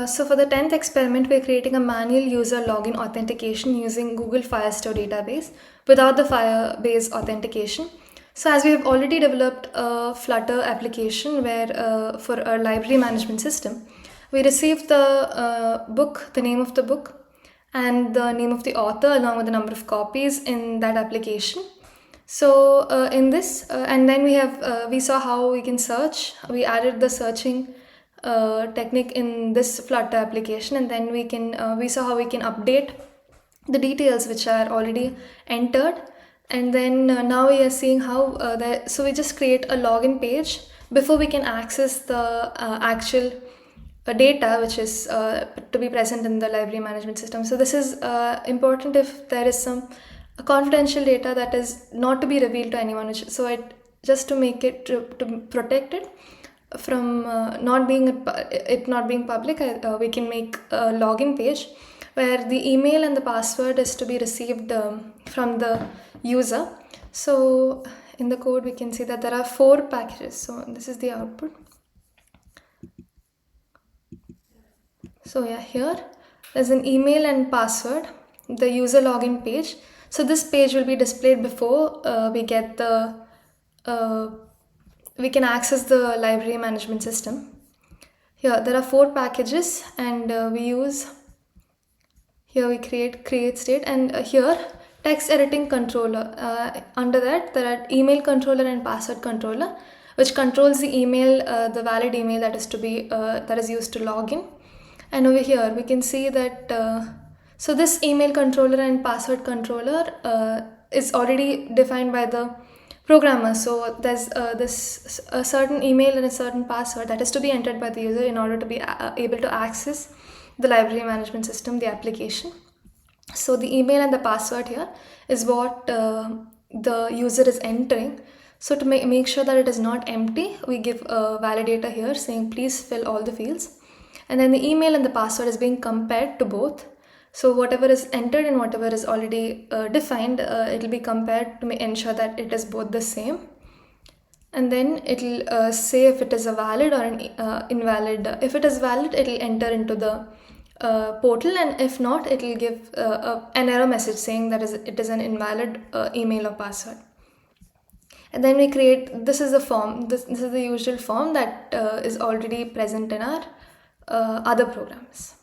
So for the 10th experiment, we're creating a manual user login authentication using Google Firestore database without the Firebase authentication. So as we have already developed a Flutter application where for our library management system, we received the book, the name of the book, and the name of the author along with the number of copies in that application. So in this, and then we saw how we can search. We added the searching technique in this Flutter application, and then we saw how we can update the details which are already entered. And then now we are seeing how so we just create a login page before we can access the actual data which is to be present in the library management system. So this is important if there is some confidential data that is not to be revealed to anyone, so it just to make it to protect it from not being public, we can make a login page where the email and the password is to be received from the user. So in the code we can see that there are 4 packages. So this is the output. So yeah, here there's an email and password, the user login page. So this page will be displayed before we get the we can access the library management system. Here there are 4 packages, and we create state, and here text editing controller. Under that there are email controller and password controller, which controls the email, the valid email that is used to log in. And over here we can see that so this email controller and password controller is already defined by the programmer. So there's a certain email and a certain password that is to be entered by the user in order to be able to access the library management system, the application. So the email and the password here is what the user is entering. So to make sure that it is not empty, we give a validator here saying please fill all the fields. And then the email and the password is being compared to both. So whatever is entered and whatever is already defined, it will be compared to ensure that it is both the same. And then it will say if it is a valid or an invalid. If it is valid, it will enter into the portal, and if not, it will give an error message saying that it is an invalid email or password. And then we create, this is the form, this is the usual form that is already present in our other programs.